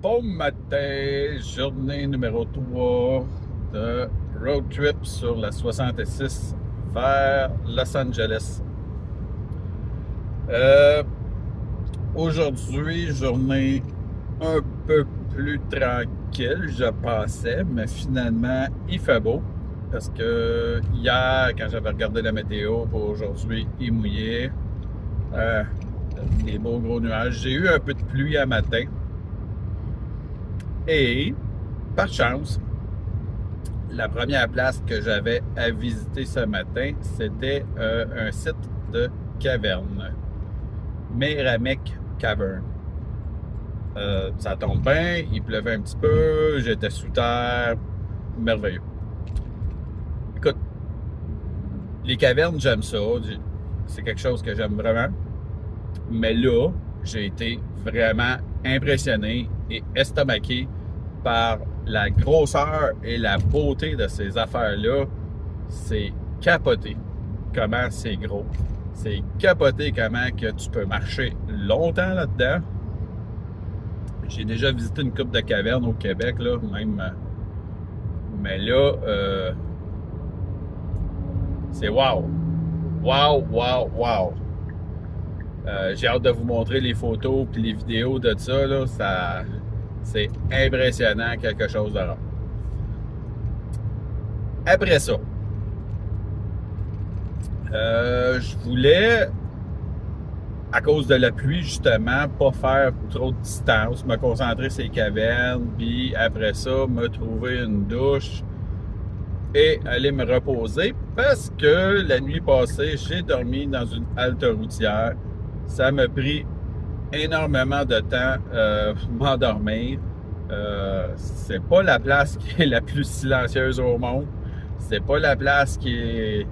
Bon matin, journée numéro 3 de road trip sur la 66 vers Los Angeles. Aujourd'hui, journée un peu plus tranquille, je pensais, mais finalement, il fait beau. Parce que hier, quand j'avais regardé la météo pour aujourd'hui, il mouillait. Des beaux gros nuages. J'ai eu un peu de pluie à matin. Et, par chance, la première place que j'avais à visiter ce matin, c'était un site de caverne. Meramec Cavern. Ça tombe bien, il pleuvait un petit peu, j'étais sous terre, merveilleux. Écoute, les cavernes, j'aime ça, c'est quelque chose que j'aime vraiment. Mais là, j'ai été vraiment impressionné et estomaqué par la grosseur et la beauté de ces affaires-là. C'est capoté comment c'est gros. C'est capoté comment que tu peux marcher longtemps là-dedans. J'ai déjà visité une couple de cavernes au Québec, là, même. Mais là, c'est wow. Wow, wow, wow. J'ai hâte de vous montrer les photos et les vidéos de ça, là. C'est impressionnant, quelque chose de rare. Après ça, je voulais, à cause de la pluie, justement, pas faire trop de distance, me concentrer sur les cavernes, puis après ça, me trouver une douche et aller me reposer parce que la nuit passée, j'ai dormi dans une halte routière. Ça m'a pris énormément de temps pour m'endormir. C'est pas la place qui est la plus silencieuse au monde. C'est pas la place qui est...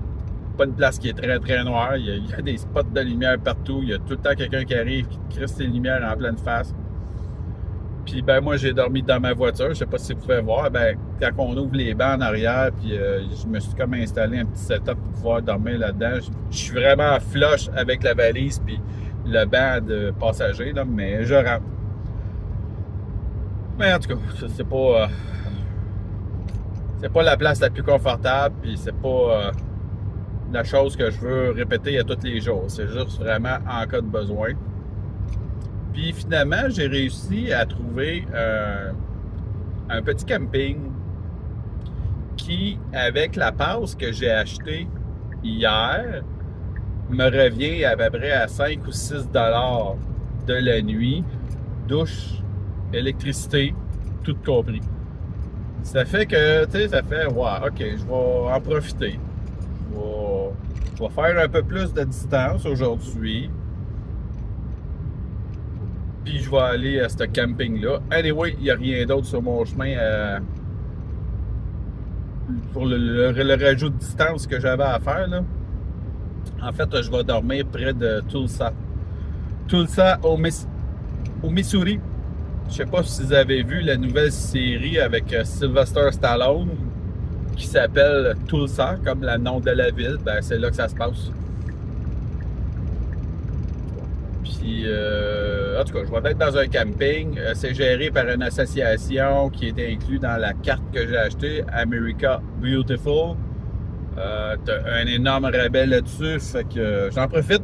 Pas une place qui est très très noire. Il y a des spots de lumière partout. Il y a tout le temps quelqu'un qui arrive, qui te crisse ses lumières en pleine face. Puis ben moi j'ai dormi dans ma voiture. Je sais pas si vous pouvez voir. Ben quand on ouvre les bancs en arrière, puis je me suis comme installé un petit setup pour pouvoir dormir là-dedans. Je suis vraiment flush avec la valise puis le banc de passagers, là, mais je rentre. Mais en tout cas, c'est pas la place la plus confortable, puis c'est pas la chose que je veux répéter à tous les jours. C'est juste vraiment en cas de besoin. Puis finalement, j'ai réussi à trouver un petit camping qui, avec la passe que j'ai achetée hier, me revient à peu près à 5 ou 6 $ de la nuit, douche, électricité, tout compris. Ça fait que, tu sais, ça fait, wow, OK, je vais en profiter. Je vais faire un peu plus de distance aujourd'hui. Puis je vais aller à ce camping-là. Anyway, il n'y a rien d'autre sur mon chemin pour le rajout de distance que j'avais à faire, là. En fait, je vais dormir près de Tulsa. Tulsa, au Missouri. Je sais pas si vous avez vu la nouvelle série avec Sylvester Stallone qui s'appelle Tulsa, comme le nom de la ville. Ben, c'est là que ça se passe. Puis, en tout cas, je vais être dans un camping. C'est géré par une association qui est inclue dans la carte que j'ai achetée, America Beautiful. T'as un énorme rabais là-dessus, fait que j'en profite.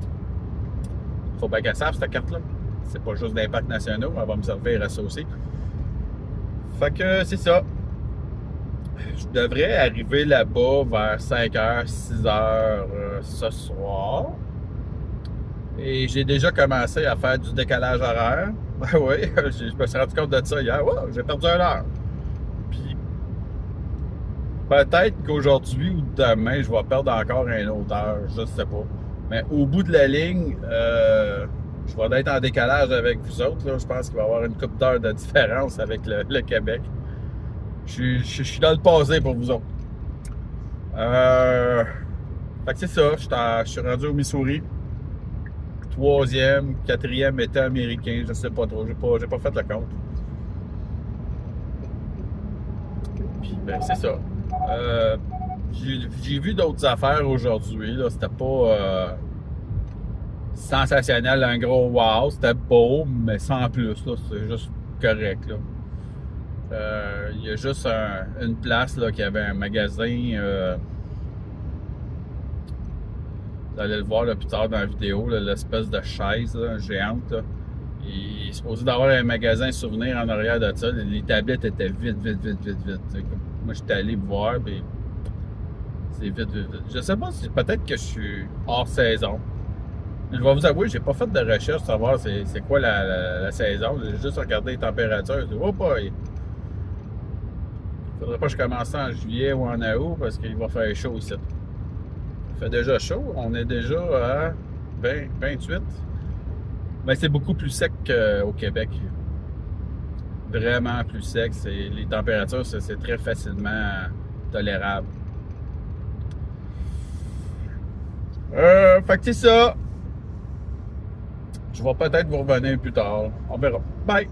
Faut pas qu'elle sache cette carte-là. C'est pas juste d'impact nationaux, elle va me servir à ça aussi. Fait que c'est ça. Je devrais arriver là-bas vers 5h, 6h ce soir. Et j'ai déjà commencé à faire du décalage horaire. Ben oui, je me suis rendu compte de ça hier. Wow, j'ai perdu 1 heure. Puis peut-être qu'aujourd'hui ou demain, je vais perdre encore une autre heure. Je ne sais pas. Mais au bout de la ligne, je vais être en décalage avec vous autres. Là. Je pense qu'il va y avoir une couple d'heures de différence avec le Québec. Je suis dans le passé pour vous autres. Fait que c'est ça. Je suis rendu au Missouri. 3e, 4e État américain, je sais pas trop, j'ai pas fait le compte. Puis ben c'est ça. J'ai vu d'autres affaires aujourd'hui, là, c'était pas sensationnel, un gros wow, c'était beau, mais sans plus, là, c'est juste correct, là. Il y a juste une place là, qui avait un magasin. Vous allez le voir là, plus tard dans la vidéo, l'espèce de chaise là, géante. Là. Il est supposé d'avoir un magasin souvenir en arrière de ça. Les tablettes étaient vides, vides, vides, vides, vides. Moi, j'étais allé voir, puis c'est vite, vite, vite. Je sais pas si peut-être que je suis hors saison. Je vais vous avouer, j'ai pas fait de recherche pour savoir c'est quoi la saison. J'ai juste regardé les températures. Je dis, oh boy! Faudrait pas que je commence ça en juillet ou en août parce qu'il va faire chaud ici. Il fait déjà chaud. On est déjà à 20, 28. Mais c'est beaucoup plus sec qu'au Québec. Vraiment plus sec. Les températures, c'est très facilement tolérable. Fait que c'est ça. Je vais peut-être vous revenir plus tard. On verra. Bye!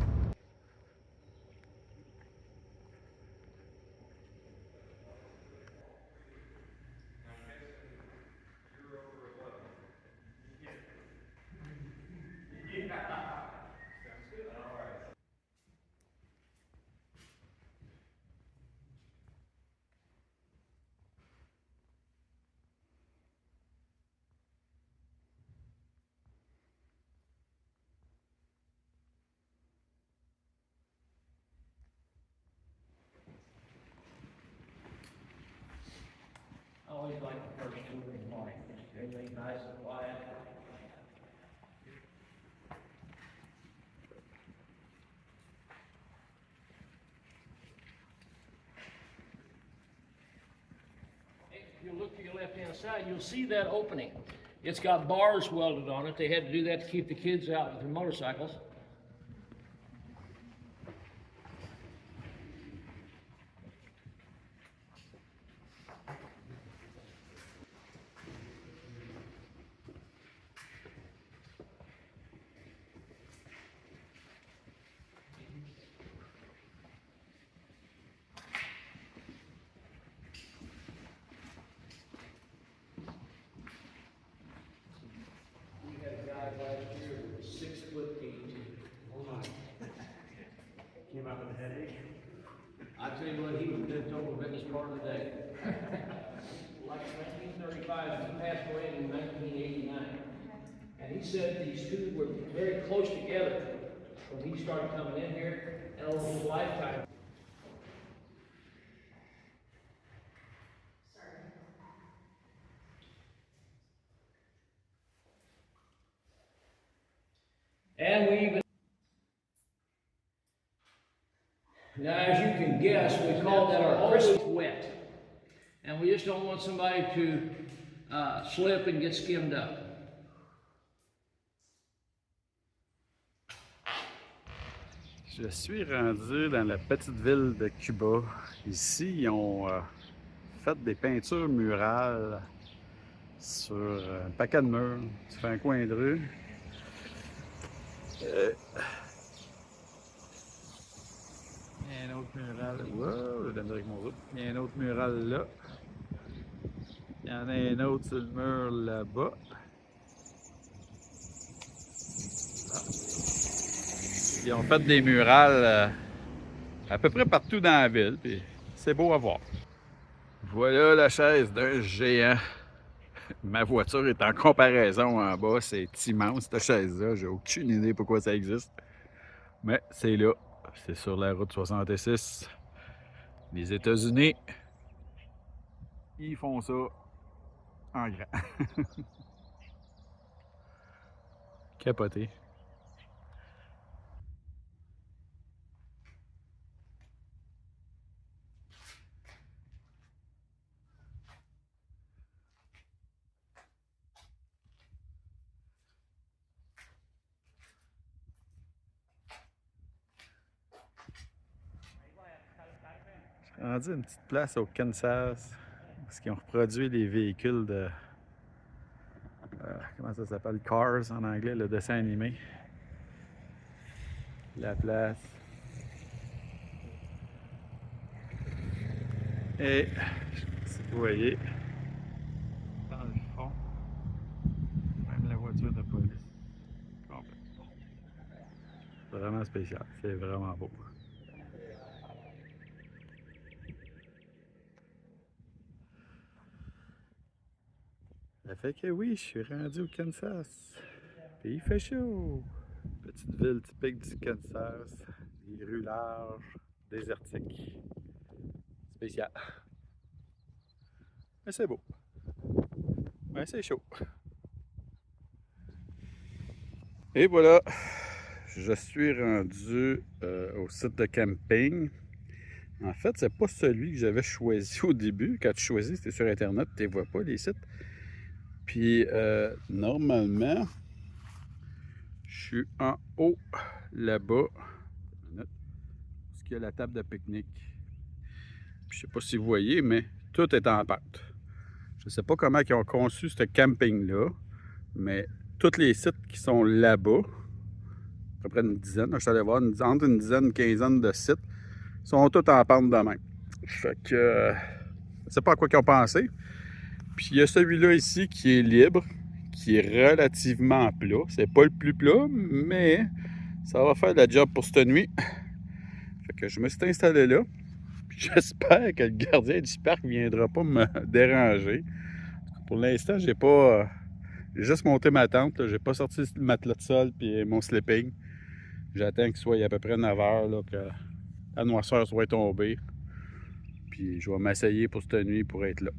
I always like the first two in the morning. Everything nice and quiet. If you look to your left-hand side, you'll see that opening. It's got bars welded on it. They had to do that to keep the kids out with their motorcycles. We had a guy last year that was 6'18". Oh my. Came out with a headache. I tell you what, he was bent over the biggest part of the day. Like 1935, he passed away in 1989. And he said these two were very close together when he started coming in here, and over his lifetime. And we even, now as you can guess, we call that our Christmas wet. And we just don't want somebody to slip and get skimmed up. Je suis rendu dans la petite ville de Cuba. Ici, ils ont fait des peintures murales sur un paquet de murs. Tu fais un coin de rue. Il y a un autre mural. Wow, je avec mon route. Il y a un autre mural là. Il y en a un autre sur le mur là-bas. Ils ont fait des murales à peu près partout dans la ville, puis c'est beau à voir. Voilà la chaise d'un géant. Ma voiture est en comparaison en bas, c'est immense cette chaise-là, j'ai aucune idée pourquoi ça existe. Mais c'est là, c'est sur la route 66. Les États-Unis, ils font ça en grand. Capoté. Rendu une petite place au Kansas parce qu'ils ont reproduit les véhicules de comment ça s'appelle, Cars en anglais, le dessin animé. La place. Et si vous voyez dans le fond, même la voiture de police. C'est vraiment spécial, c'est vraiment beau. Ça fait que oui, je suis rendu au Kansas. Puis il fait chaud. Petite ville typique du Kansas. Des rues larges, désertiques. Spécial. Mais c'est beau. Mais c'est chaud. Et voilà, je suis rendu au site de camping. En fait, c'est pas celui que j'avais choisi au début. Quand tu choisis, c'était sur Internet, tu ne les vois pas, les sites. Puis, normalement, je suis en haut, là-bas. Parce qu'il y a la table de pique-nique. Je sais pas si vous voyez, mais tout est en pente. Je sais pas comment ils ont conçu ce camping-là, mais tous les sites qui sont là-bas, à peu près une dizaine, je suis allé voir entre une dizaine, une quinzaine de sites, sont tous en pente de même. Fait que, je sais pas à quoi ils ont pensé. Puis il y a celui-là ici qui est libre, qui est relativement plat. C'est pas le plus plat, mais ça va faire la job pour cette nuit. Fait que je me suis installé là. Puis j'espère que le gardien du parc ne viendra pas me déranger. Pour l'instant, j'ai pas. J'ai juste monté ma tente. J'ai pas sorti le matelas de sol puis mon sleeping. J'attends qu'il soit à peu près 9 h, là, que la noirceur soit tombée. Puis je vais m'essayer pour cette nuit pour être là.